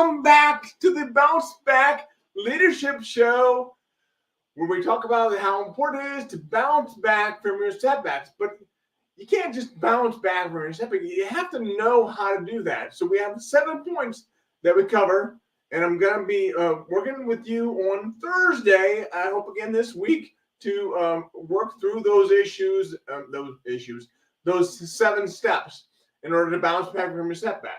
Welcome back to the Bounce Back Leadership Show, where we talk about how important it is to bounce back from your setbacks. But you can't just bounce back from your setbacks. You have to know how to do that. So we have 7 points that we cover, and I'm going to be working with you on Thursday, I hope again this week, to work through those those 7 steps in order to bounce back from your setback.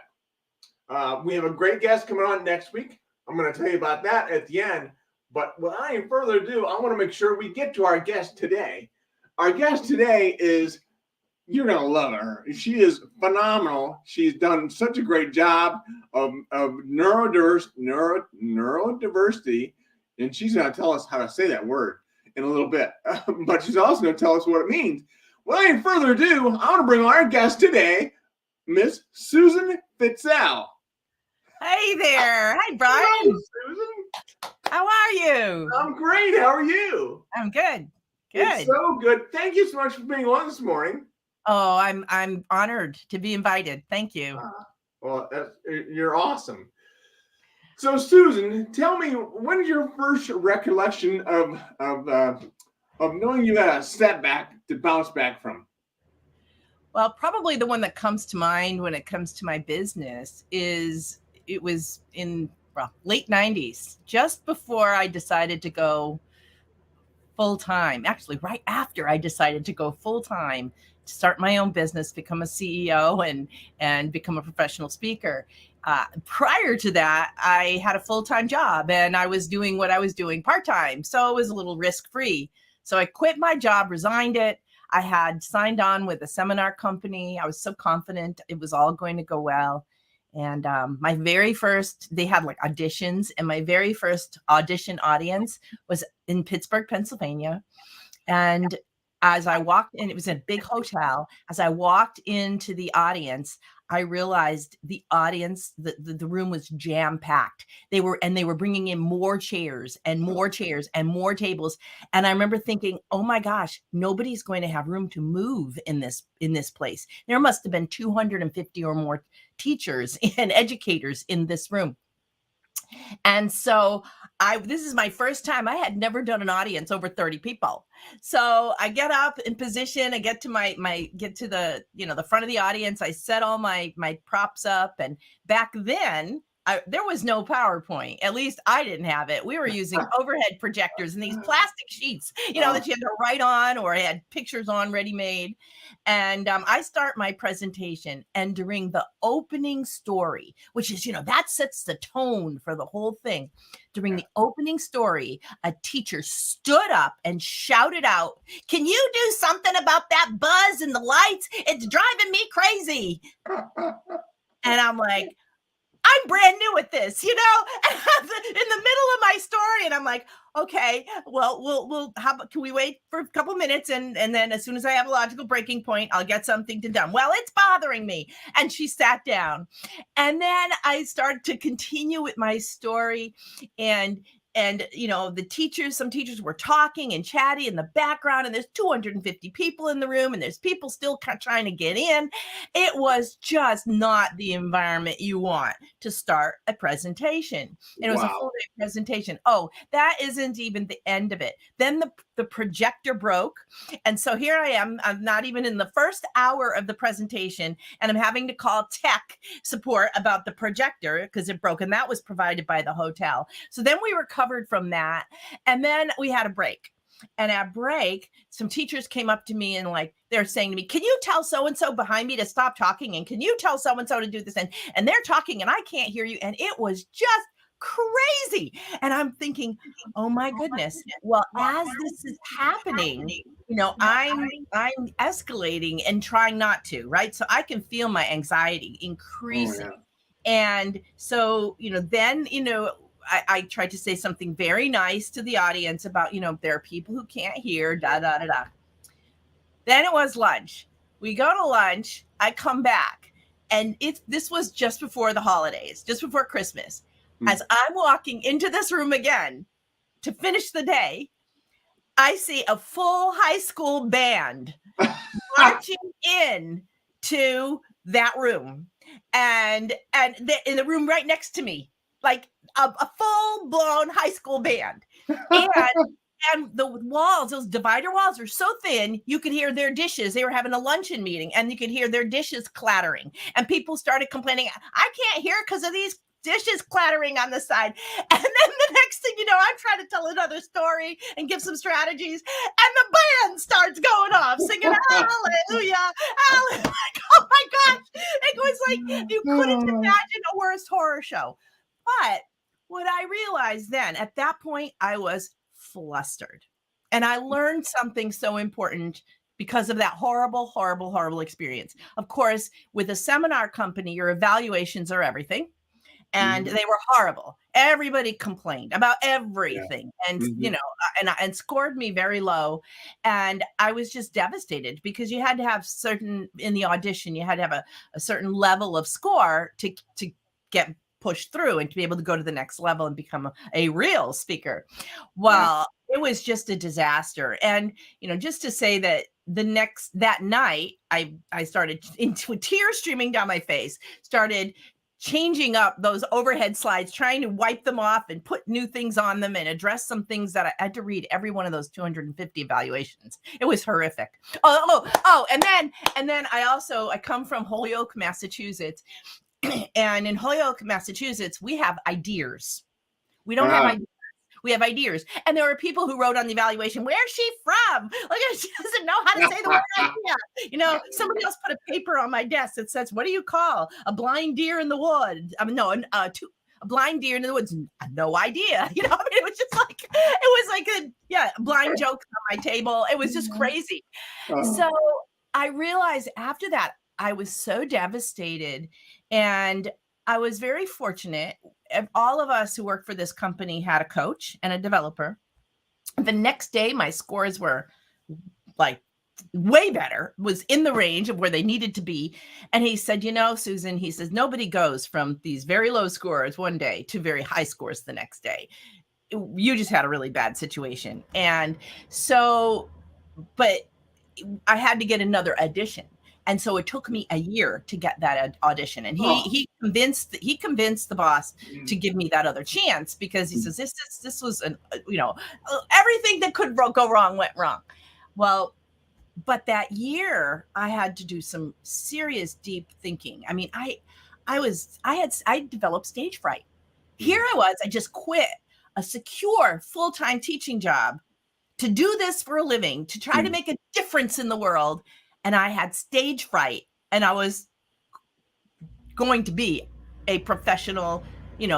We have a great guest coming on next week. I'm going to tell you about that at the end. But without any further ado, I want to make sure we get to our guest today. Our guest today is, you're going to love her. She is phenomenal. She's done such a great job of neurodiversity. And she's going to tell us how to say that word in a little bit. But she's also going to tell us what it means. Without any further ado, I want to bring our guest today, Miss Susan Fitzell. Hey there. Hi, Brian. Hello, Susan. How are you? I'm great. How are you? I'm good. It's so good. Thank you so much for being on this morning. Oh, I'm honored to be invited. Thank you. Well, you're awesome. So, Susan, tell me, when is your first recollection of knowing you had a setback to bounce back from? Well, probably the one that comes to mind when it comes to my business is it was in late 90s, just before I decided to go full time. Actually, right after I decided to go full time to start my own business, become a CEO and become a professional speaker. Prior to that, I had a full-time job and I was doing what I was doing part-time. So it was a little risk-free. So I quit my job, resigned it. I had signed on with a seminar company. I was so confident it was all going to go well. And my very first, they had like auditions, and my very first audition audience was in Pittsburgh, Pennsylvania. And as I walked in, it was a big hotel. As I walked into the audience, I realized the audience, the room was jam packed. They were bringing in more chairs and more chairs and more tables. And I remember thinking, oh my gosh, nobody's going to have room to move in this place. There must have been 250 or more teachers and educators in this room. And so this is my first time. I had never done an audience over 30 people. So I get up in position. I get to the front of the audience. I set all my props up. And back then, there was no PowerPoint. At least I didn't have it. We were using overhead projectors and these plastic sheets, that you had to write on, or I had pictures on ready-made. And I start my presentation, and during the opening story, which is, that sets the tone for the whole thing. During the opening story, a teacher stood up and shouted out, "Can you do something about that buzz in the lights? It's driving me crazy." And I'm like, I'm brand new at this, and I'm in the middle of my story, and I'm like, okay, well, we'll can we wait for a couple minutes, and then as soon as I have a logical breaking point, I'll get something done. Well, it's bothering me. And she sat down, and then I started to continue with my story, and some teachers were talking and chatting in the background, and there's 250 people in the room, and there's people still trying to get in. It was just not the environment you want to start a presentation. And it was a full day presentation. Oh, that isn't even the end of it. Then the projector broke. And so here I am. I'm not even in the first hour of the presentation, and I'm having to call tech support about the projector because it broke, and that was provided by the hotel. So then we recovered from that. And then we had a break. And at break, some teachers came up to me and they're saying to me, "Can you tell so-and-so behind me to stop talking? And can you tell so-and-so to do this?" And they're talking and I can't hear you. And it was just crazy. And I'm thinking, oh my goodness. Well, as this is happening, I'm escalating and trying not to, right? So I can feel my anxiety increasing. Oh, yeah. And so, then, I tried to say something very nice to the audience about, there are people who can't hear, da, da, da, da. Then it was lunch. We go to lunch. I come back. And this was just before the holidays, just before Christmas. As I'm walking into this room again to finish the day, I see a full high school band marching in to that room. And in the room right next to me. like a full blown high school band. And the walls, those divider walls are so thin, you could hear their dishes. They were having a luncheon meeting and you could hear their dishes clattering. And people started complaining, I can't hear because of these dishes clattering on the side. And then the next thing you know, I'm trying to tell another story and give some strategies. And the band starts going off singing, hallelujah, hallelujah. Oh my gosh. It was like, you couldn't imagine a worse horror show. But what I realized then, at that point, I was flustered. And I learned something so important because of that horrible, horrible, horrible experience. Of course, with a seminar company, your evaluations are everything. And they were horrible. Everybody complained about everything, and you know, and scored me very low. And I was just devastated because you had to have in the audition, you had to have a certain level of score to get pushed through and to be able to go to the next level and become a real speaker. Well, it was just a disaster. And you know, just to say that that night, I started into tears streaming down my face, started changing up those overhead slides, trying to wipe them off and put new things on them and address some things that I had to read every one of those 250 evaluations. It was horrific. And then I come from Holyoke, Massachusetts. And in Holyoke, Massachusetts, we have ideas. We don't have ideas. We have ideas. And there were people who wrote on the evaluation, where's she from? Like, she doesn't know how to say the word idea. You know, somebody else put a paper on my desk that says, what do you call a blind deer in the woods? I mean, no, a blind deer in the woods. No idea. You know, I mean, it was just like, a blind joke on my table. It was just crazy. So I realized after that, I was so devastated, and I was very fortunate. All of us who work for this company had a coach and a developer. The next day, my scores were like way better, was in the range of where they needed to be. And he said, you know, Susan, he says, nobody goes from these very low scores one day to very high scores the next day. You just had a really bad situation. And so, but I had to get another audition. And so it took me a year to get that audition. And he convinced the boss to give me that other chance, because he says, this was everything that could go wrong went wrong. Well, but that year I had to do some serious deep thinking. I mean, I developed stage fright. Here I just quit a secure full-time teaching job to do this for a living, to try to make a difference in the world. And I had stage fright, and I was going to be a professional,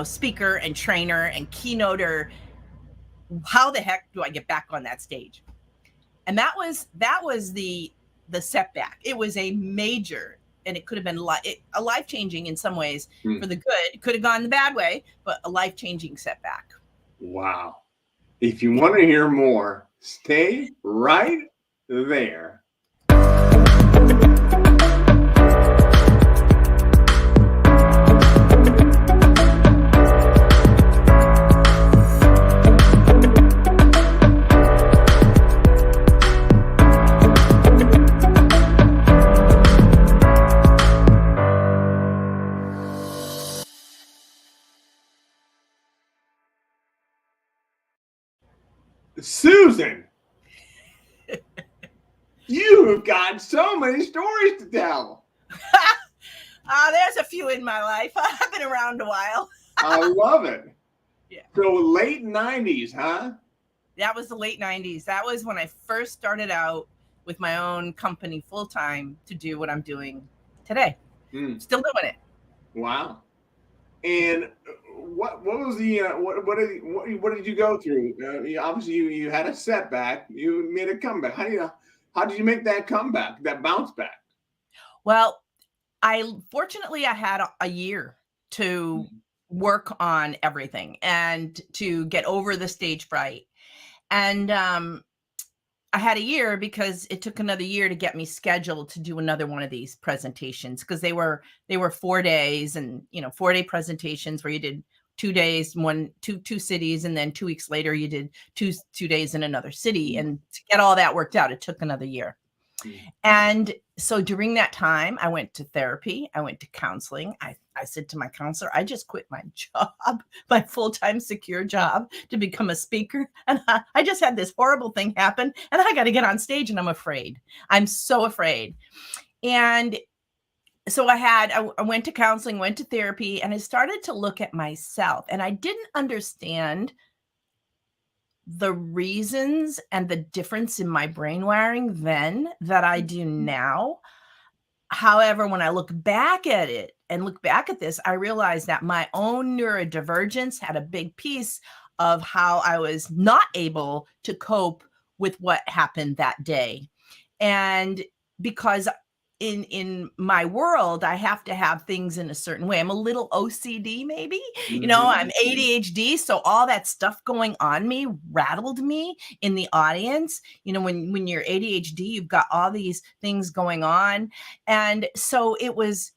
speaker and trainer and keynoter. How the heck do I get back on that stage? And that was the setback. It was a major, and it could have been a life-changing in some ways for the good. It could have gone the bad way, but a life-changing setback. Wow. If you want to hear more, stay right there. Susan, you've got so many stories to tell. There's a few in my life. I've been around a while. I love it. Yeah. So late 90s, huh? That was the late 90s. That was when I first started out with my own company full-time to do what I'm doing today. Still doing it. Wow. And what was the what did you go through? Obviously, you had a setback. You made a comeback. How did you make that comeback? That bounce back? Well, fortunately I had a year to work on everything and to get over the stage fright. And I had a year because it took another year to get me scheduled to do another one of these presentations, because they were 4 days, and 4-day presentations where you did 2 days, two cities, and then 2 weeks later you did two days in another city. And to get all that worked out, it took another year. And so during that time, I went to therapy, I went to counseling, I said to my counselor, I just quit my job, my full-time secure job, to become a speaker. And I just had this horrible thing happen, and I got to get on stage, and I'm afraid. I'm so afraid. And so I went to counseling, went to therapy, and I started to look at myself, and I didn't understand the reasons and the difference in my brain wiring then that I do now. However, when I look back at it and look back at this, I realized that my own neurodivergence had a big piece of how I was not able to cope with what happened that day. And because in my world, I have to have things in a certain way. I'm a little OCD, maybe, I'm ADHD. So all that stuff going on me rattled me in the audience. When you're ADHD, you've got all these things going on. And so it was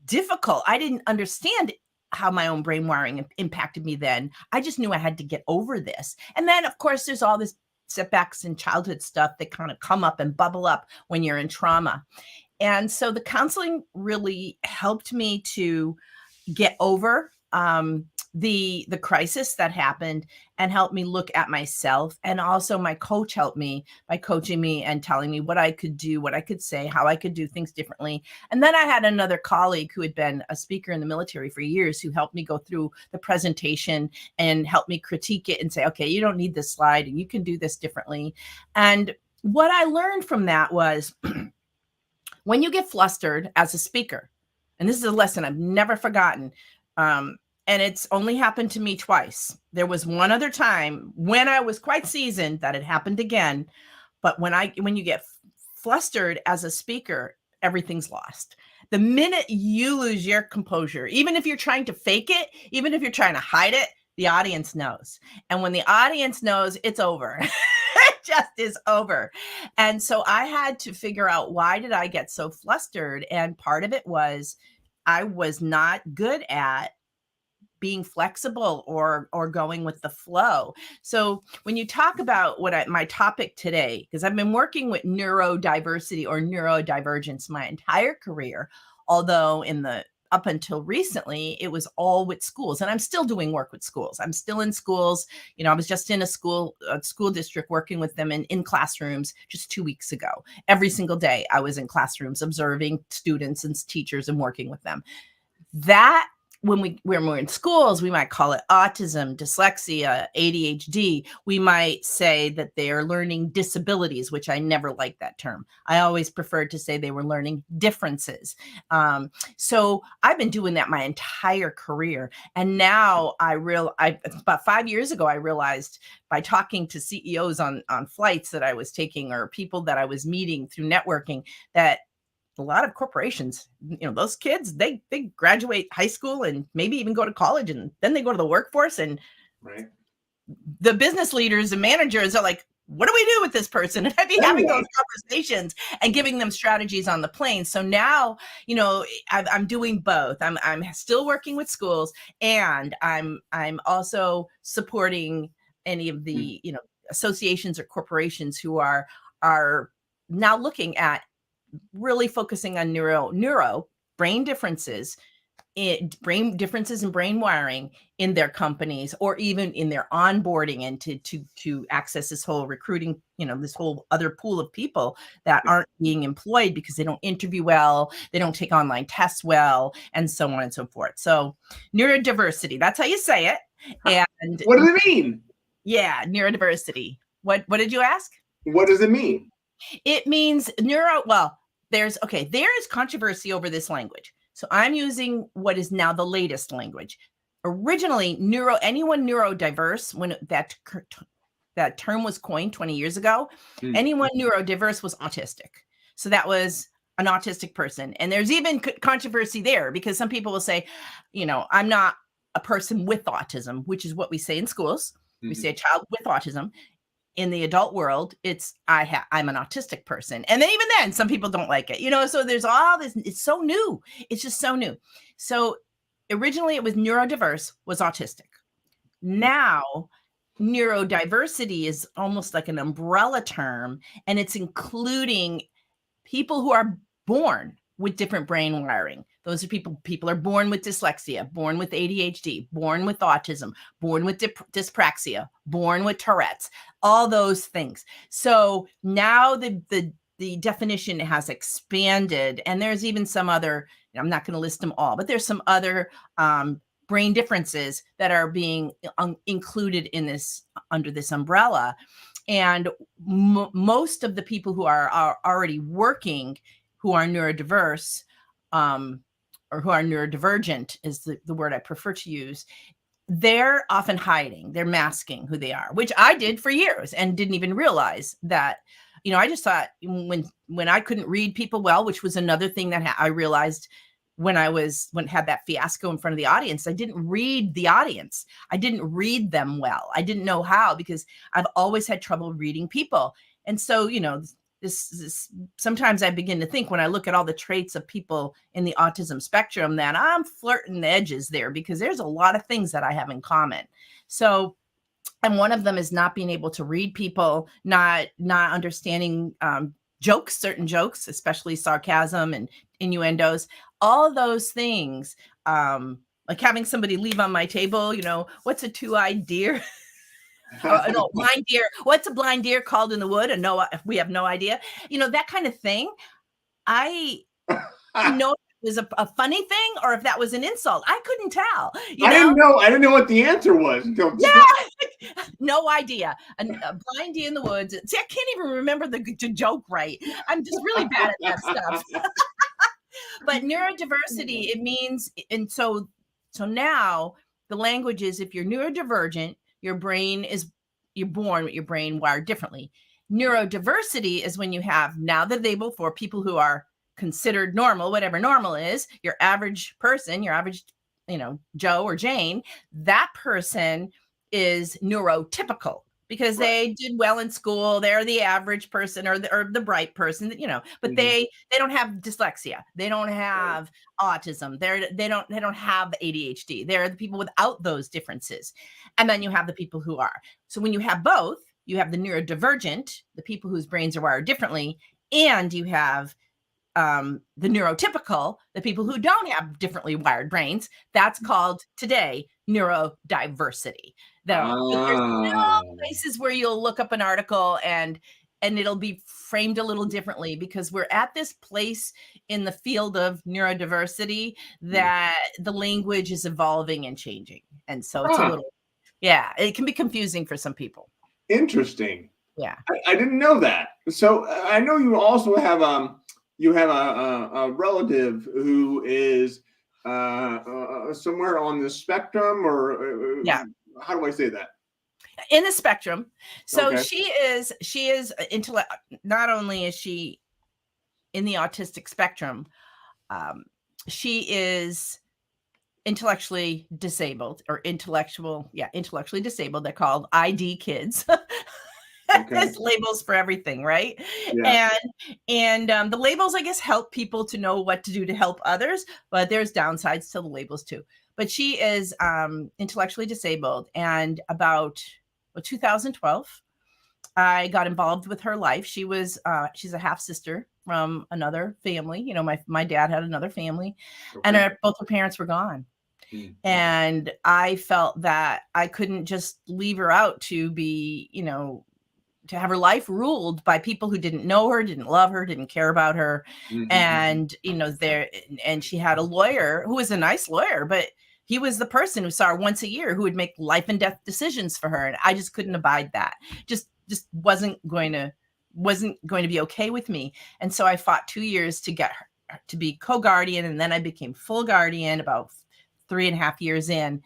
difficult. I didn't understand how my own brain wiring impacted me then. I just knew I had to get over this. And then, of course, there's all this setbacks and childhood stuff that kind of come up and bubble up when you're in trauma. And so the counseling really helped me to get over the crisis that happened and helped me look at myself. And also my coach helped me by coaching me and telling me what I could do, what I could say, how I could do things differently. And then I had another colleague who had been a speaker in the military for years who helped me go through the presentation and helped me critique it and say, okay, you don't need this slide and you can do this differently. And what I learned from that was when you get flustered as a speaker, and this is a lesson I've never forgotten, and it's only happened to me twice. There was one other time when I was quite seasoned that it happened again. But when you get flustered as a speaker, everything's lost. The minute you lose your composure, even if you're trying to fake it, even if you're trying to hide it, the audience knows. And when the audience knows, it's over. It just is over. And so I had to figure out, why did I get so flustered? And part of it was I was not good at being flexible or going with the flow. So when you talk about my topic today, because I've been working with neurodiversity or neurodivergence my entire career, although up until recently, it was all with schools, and I'm still doing work with schools. I'm still in schools. I was just in a school district working with them in classrooms just 2 weeks ago. Every single day I was in classrooms observing students and teachers and working with them. That when we're in schools, we might call it autism, dyslexia, ADHD. We might say that they are learning disabilities, which I never liked that term. I always preferred to say they were learning differences. So I've been doing that my entire career. And now about 5 years ago, I realized by talking to CEOs on flights that I was taking or people that I was meeting through networking, that a lot of corporations, those kids, they graduate high school and maybe even go to college, and then they go to the workforce, and right. The business leaders and managers are like, what do we do with this person? And I'd be having those conversations and giving them strategies on the plane. So now, I'm doing both. I'm still working with schools, and I'm also supporting any of the, associations or corporations who are now looking at really focusing on neuro brain differences in brain wiring in their companies, or even in their onboarding, and to access this whole recruiting, this whole other pool of people that aren't being employed because they don't interview well, they don't take online tests well, and so on and so forth. So neurodiversity, that's how you say it. And what does it mean? Yeah, neurodiversity. What did you ask? What does it mean? It means there is controversy over this language. So I'm using what is now the latest language. Originally, anyone neurodiverse, when that term was coined 20 years ago, anyone neurodiverse was autistic. So that was an autistic person. And there's even controversy there, because some people will say, I'm not a person with autism, which is what we say in schools. We say a child with autism. In the adult world, it's I'm an autistic person. And then even then, some people don't like it, so there's all this, it's so new. It's just so new. So originally it was neurodiverse was autistic. Now neurodiversity is almost like an umbrella term, and it's including people who are born with different brain wiring, Those are people are born with dyslexia, born with ADHD, born with autism, born with dyspraxia, born with Tourette's, all those things. So now the definition has expanded, and there's even some other, I'm not going to list them all, but there's some other brain differences that are being included in this, under this umbrella. And most of the people who are already working, who are neurodiverse, or who are neurodivergent is the word I prefer to use, they're often hiding, they're masking who they are, which I did for years and didn't even realize that. I just thought when I couldn't read people well, which was another thing that I realized when had that fiasco in front of the audience, I didn't read the audience. I didn't read them well. I didn't know how, because I've always had trouble reading people. And so, this sometimes I begin to think, when I look at all the traits of people in the autism spectrum, that I'm flirting the edges there, because there's a lot of things that I have in common. So, and one of them is not being able to read people, not understanding jokes, certain jokes, especially sarcasm and innuendos, all those things, like having somebody leave on my table, what's a two-eyed deer? No, blind deer. What's a blind deer called in the wood? And no, we have no idea. That kind of thing. I didn't know if it was a funny thing or if that was an insult. I couldn't tell. I didn't know what the answer was. No idea. A blind deer in the woods. See, I can't even remember the joke right. I'm just really bad at that stuff. But neurodiversity, it means, and so now the language is, if you're neurodivergent, you're born with your brain wired differently. Neurodiversity is when you have now the label for people who are considered normal, whatever normal is, your average person, your average, Joe or Jane, that person is neurotypical because they did well in school. They're the average person or the bright person, but they don't have dyslexia. They don't have autism. They don't have ADHD. They're the people without those differences. And then you have the people who are. So when you have both, you have the neurodivergent, the people whose brains are wired differently, and you have the neurotypical, the people who don't have differently wired brains. That's called today neurodiversity. Though there's no places where you'll look up an article and it'll be framed a little differently, because we're at this place in the field of neurodiversity that the language is evolving and changing. And so it's a little, it can be confusing for some people. Interesting. Yeah. I didn't know that. So I know you also have a relative who is somewhere on the spectrum, or how do I say that? In the spectrum. So she is intellect. Not only is she in the autistic spectrum, she is intellectually disabled, or intellectually disabled. They're called ID kids. There's labels for everything, right? Yeah. And the labels, I guess, help people to know what to do to help others, but there's downsides to the labels too. But she is intellectually disabled, and about 2012, I got involved with her life. She's a half sister from another family. My dad had another family, and both her parents were gone. And I felt that I couldn't just leave her out to be, to have her life ruled by people who didn't know her, didn't love her, didn't care about her. And, and she had a lawyer who was a nice lawyer, but he was the person who saw her once a year, who would make life and death decisions for her. And I just couldn't abide that. Just wasn't going to be okay with me. And so I fought 2 years to get her to be co-guardian. And then I became full guardian about 3.5 years in.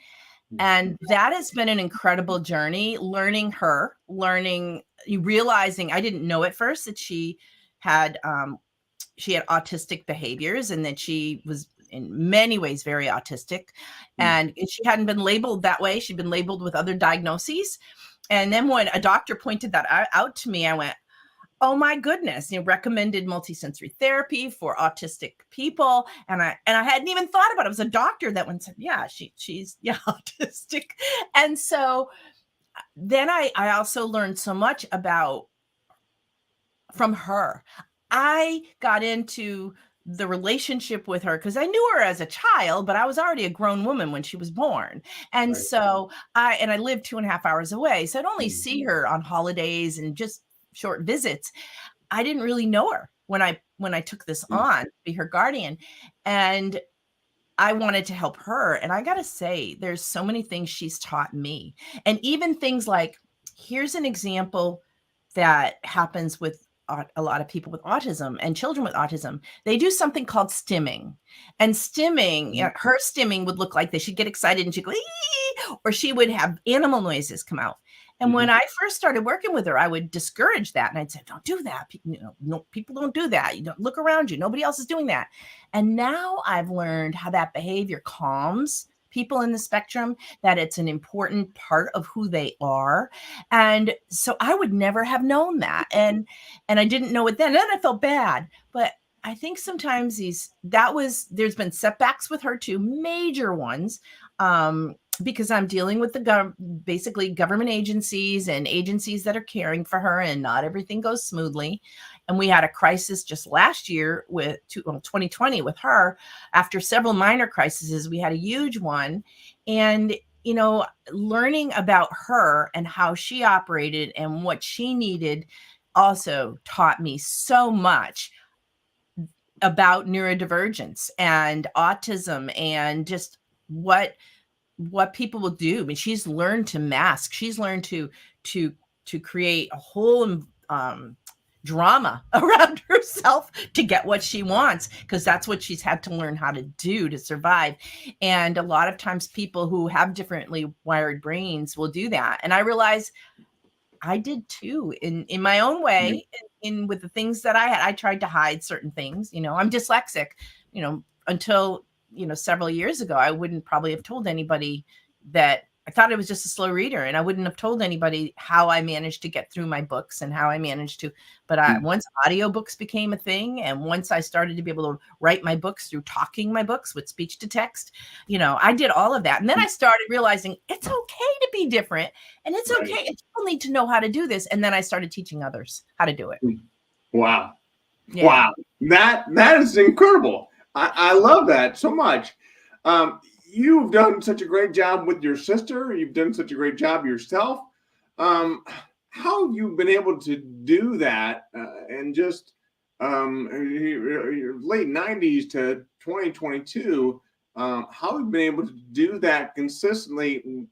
And that has been an incredible journey, realizing, I didn't know at first that she had autistic behaviors, and that she was in many ways very autistic. And she hadn't been labeled that way. She'd been labeled with other diagnoses. And then when a doctor pointed that out to me, I went, oh my goodness, recommended multisensory therapy for autistic people. And I hadn't even thought about it. It was a doctor that one said, she's autistic. And so then I also learned so much from her. I got into the relationship with her, because I knew her as a child, but I was already a grown woman when she was born. And Right. so I lived 2.5 hours away. So I'd only Mhm. see her on holidays and just short visits. I didn't really know her when I took this Mm. on to be her guardian. And I wanted to help her. And I got to say, there's so many things she's taught me. And even things like, here's an example that happens with a lot of people with autism and children with autism. They do something called stimming. And stimming, Mhm. her stimming would look like this. She'd get excited and she'd go, "Ee!" Or she would have animal noises come out. And when Mhm. I first started working with her, I would discourage that. And I'd say, don't do that. No, people don't do that. You don't look around you. Nobody else is doing that. And now I've learned how that behavior calms people in the spectrum, that it's an important part of who they are. And so I would never have known that. And I didn't know it then. And then I felt bad. But I think sometimes there's been setbacks with her too, major ones. Because I'm dealing with basically government agencies and agencies that are caring for her, and not everything goes smoothly. And we had a crisis just last year 2020 with her. After several minor crises, we had a huge one. And, learning about her and how she operated and what she needed also taught me so much about neurodivergence and autism and just what people will do. I mean, she's learned to mask. She's learned to create a whole drama around herself to get what she wants, because that's what she's had to learn how to do to survive. And a lot of times people who have differently wired brains will do that. And I realize I did too, in my own way. In with the things that I had, I tried to hide certain things. I'm dyslexic. Until several years ago, I wouldn't probably have told anybody that. I thought I was just a slow reader, and I wouldn't have told anybody how I managed to get through my books and how I managed to. But once audiobooks became a thing, and once I started to be able to write my books through talking my books with speech to text, I did all of that. And then I started realizing it's okay to be different, and it's Right. okay. And people need to know how to do this. And then I started teaching others how to do it. Wow. Yeah. Wow. That is incredible. I love that so much. You've done such a great job with your sister. You've done such a great job yourself. How have you been able to do that and just your late 90s to 2022? How have you been able to do that consistently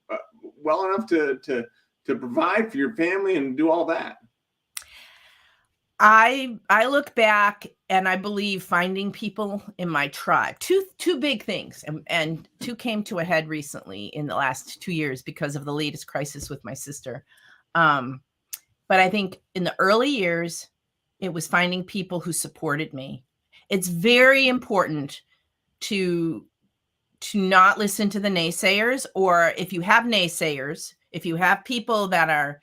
well enough to provide for your family and do all that? I look back and I believe finding people in my tribe, two big things, and two came to a head recently in the last 2 years because of the latest crisis with my sister. But I think in the early years, it was finding people who supported me. It's very important to not listen to the naysayers, or if you have naysayers, if you have people that are,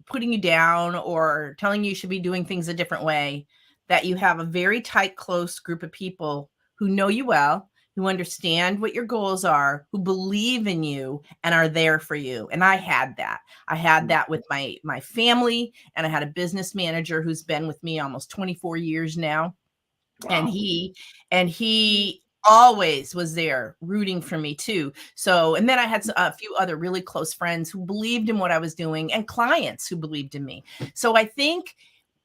putting you down or telling you should be doing things a different way, that you have a very tight, close group of people who know you well, who understand what your goals are, who believe in you and are there for you. And I had that. I had that with my family, and I had a business manager who's been with me almost 24 years now. Wow. And he always was there rooting for me too. So, and then I had a few other really close friends who believed in what I was doing, and clients who believed in me. So I think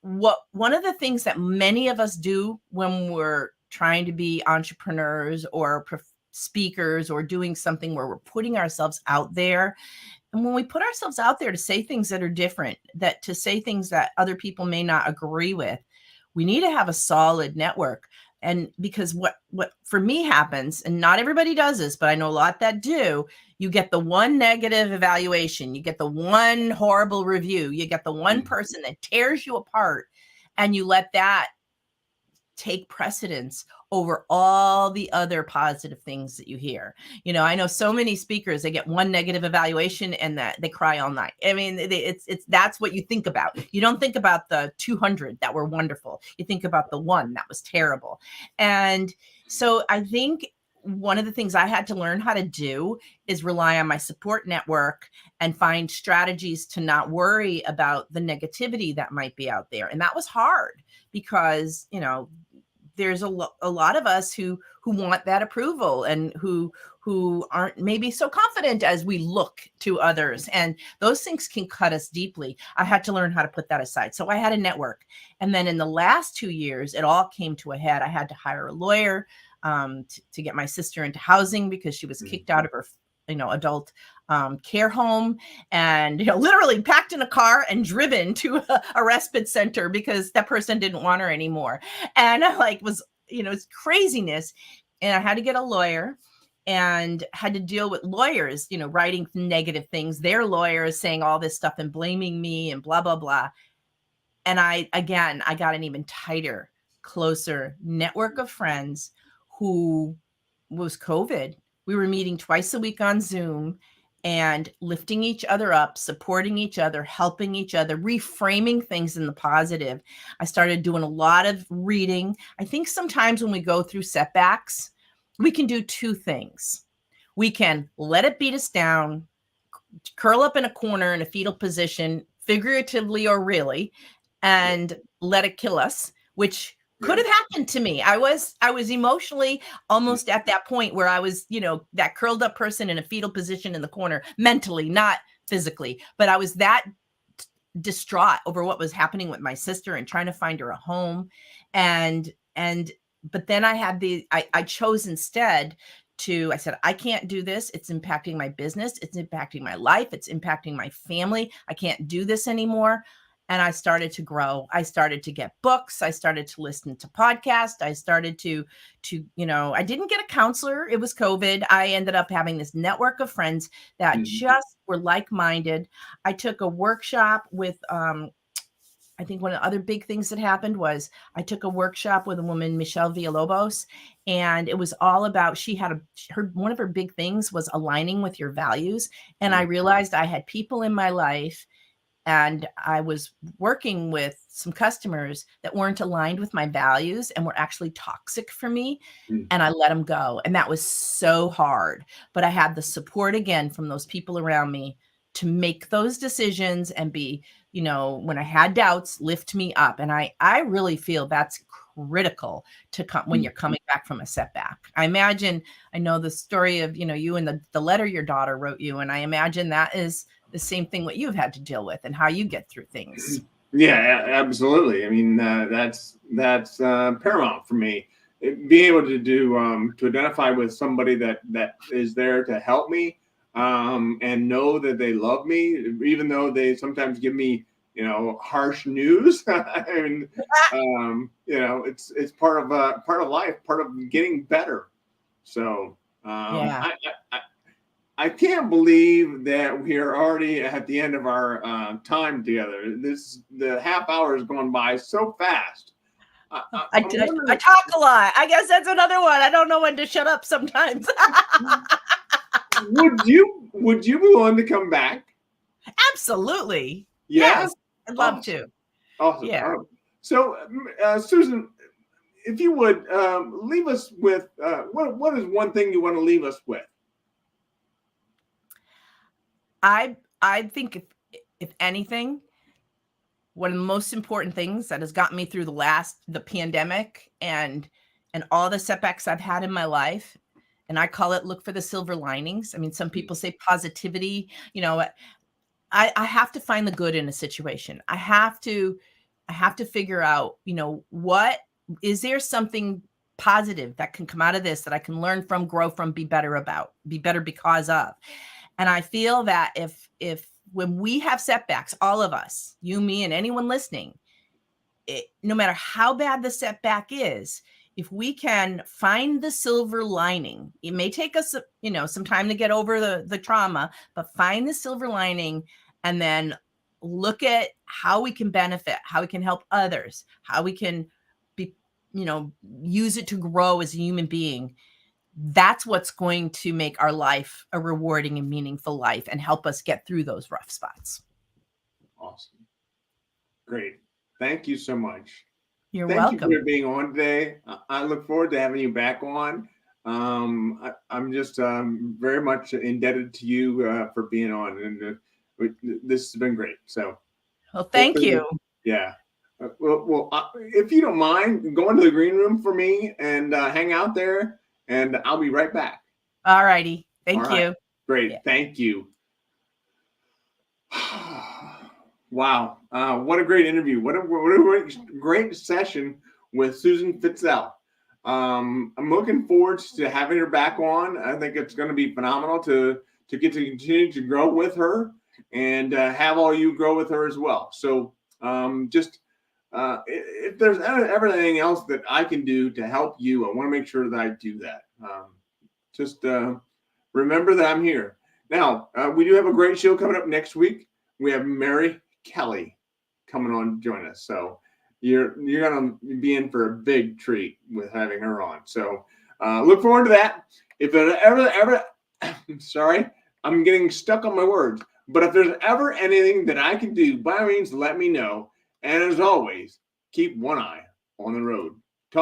one of the things that many of us do when we're trying to be entrepreneurs or speakers or doing something where we're putting ourselves out there, and when we put ourselves out there to say things that are different, that to say things that other people may not agree with, we need to have a solid network. And because what for me happens, and not everybody does this, but I know a lot that do, you get the one negative evaluation, you get the one horrible review, you get the one person that tears you apart, and you let that take precedence over all the other positive things that you hear. I know so many speakers, they get one negative evaluation and that they cry all night. I mean, it's that's what you think about. You don't think about the 200 that were wonderful. You think about the one that was terrible. And so I think one of the things I had to learn how to do is rely on my support network and find strategies to not worry about the negativity that might be out there. And that was hard because, there's a lot of us who want that approval and who aren't maybe so confident as we look to others, and those things can cut us deeply. I had to learn how to put that aside. So I had a network, and then in the last 2 years, it all came to a head. I had to hire a lawyer to get my sister into housing because she was kicked out of her adult care home, and literally packed in a car and driven to a respite center because that person didn't want her anymore. And I was it's craziness. And I had to get a lawyer and had to deal with lawyers writing negative things, their lawyers saying all this stuff and blaming me and blah blah blah. And I got an even tighter, closer network of friends who was COVID. We were meeting twice a week on Zoom and lifting each other up, supporting each other, helping each other, reframing things in the positive. I started doing a lot of reading. I think sometimes when we go through setbacks, we can do two things. We can let it beat us down, curl up in a corner in a fetal position, figuratively or really, and let it kill us, which could have happened to me. I was emotionally almost at that point where I was, that curled up person in a fetal position in the corner, mentally, not physically, but I was that distraught over what was happening with my sister and trying to find her a home. But then I chose instead I said, I can't do this. It's impacting my business. It's impacting my life. It's impacting my family. I can't do this anymore. And I started to grow. I started to get books. I started to listen to podcasts. I started to I didn't get a counselor. It was COVID. I ended up having this network of friends that just were like-minded. I took a workshop with, I think one of the other big things that happened was I took a workshop with a woman, Michelle Villalobos, and it was all about, one of her big things was aligning with your values. And I realized I had people in my life, and I was working with some customers that weren't aligned with my values and were actually toxic for me. And I let them go. And that was so hard. But I had the support again from those people around me to make those decisions and be, when I had doubts, lift me up. And I really feel that's critical to come when you're coming back from a setback. I know the story of, you and the letter your daughter wrote you. And I imagine that is the same thing what you've had to deal with and how you get through things. Yeah, absolutely. I mean, that's paramount for me. Being able to to identify with somebody that is there to help me, and know that they love me, even though they sometimes give me, harsh news. I mean, it's part of life, part of getting better. So, I can't believe that we are already at the end of our time together. The half hour has gone by so fast. I talk a lot. I guess that's another one. I don't know when to shut up sometimes. Would you be willing to come back? Absolutely. Yeah? Yes, I'd love to. Awesome. Yeah. So, Susan, if you would leave us with what is one thing you want to leave us with? I think if anything, one of the most important things that has gotten me through the pandemic and all the setbacks I've had in my life, and I call it look for the silver linings. I mean, some people say positivity, I have to find the good in a situation. I have to figure out, what is there something positive that can come out of this that I can learn from, grow from, be better because of. And I feel that if when we have setbacks, all of us, you, me, and anyone listening, no matter how bad the setback is, if we can find the silver lining, it may take us, some time to get over the trauma, but find the silver lining and then look at how we can benefit, how we can help others, how we can be, use it to grow as a human being. That's what's going to make our life a rewarding and meaningful life and help us get through those rough spots. Awesome. Great. Thank you so much. You're welcome. Thank you for being on today. I look forward to having you back on. I'm just very much indebted to you for being on, and this has been great. So, well, thank you. Yeah. If you don't mind, go into the green room for me and hang out there, and I'll be right back. All righty. Thank All right. you. Great. Yeah. Thank you. Wow. What a great interview. What a great session with Susan Fitzell. I'm looking forward to having her back on. I think it's going to be phenomenal to get to continue to grow with her and have all you grow with her as well. So if there's everything else that I can do to help you, I want to make sure that I do that. Remember that I'm here. Now, we do have a great show coming up next week. We have Mary Kelly coming on to join us. So you're going to be in for a big treat with having her on. So look forward to that. If there's ever, sorry, I'm getting stuck on my words. But if there's ever anything that I can do, by all means, let me know. And as always, keep one eye on the road.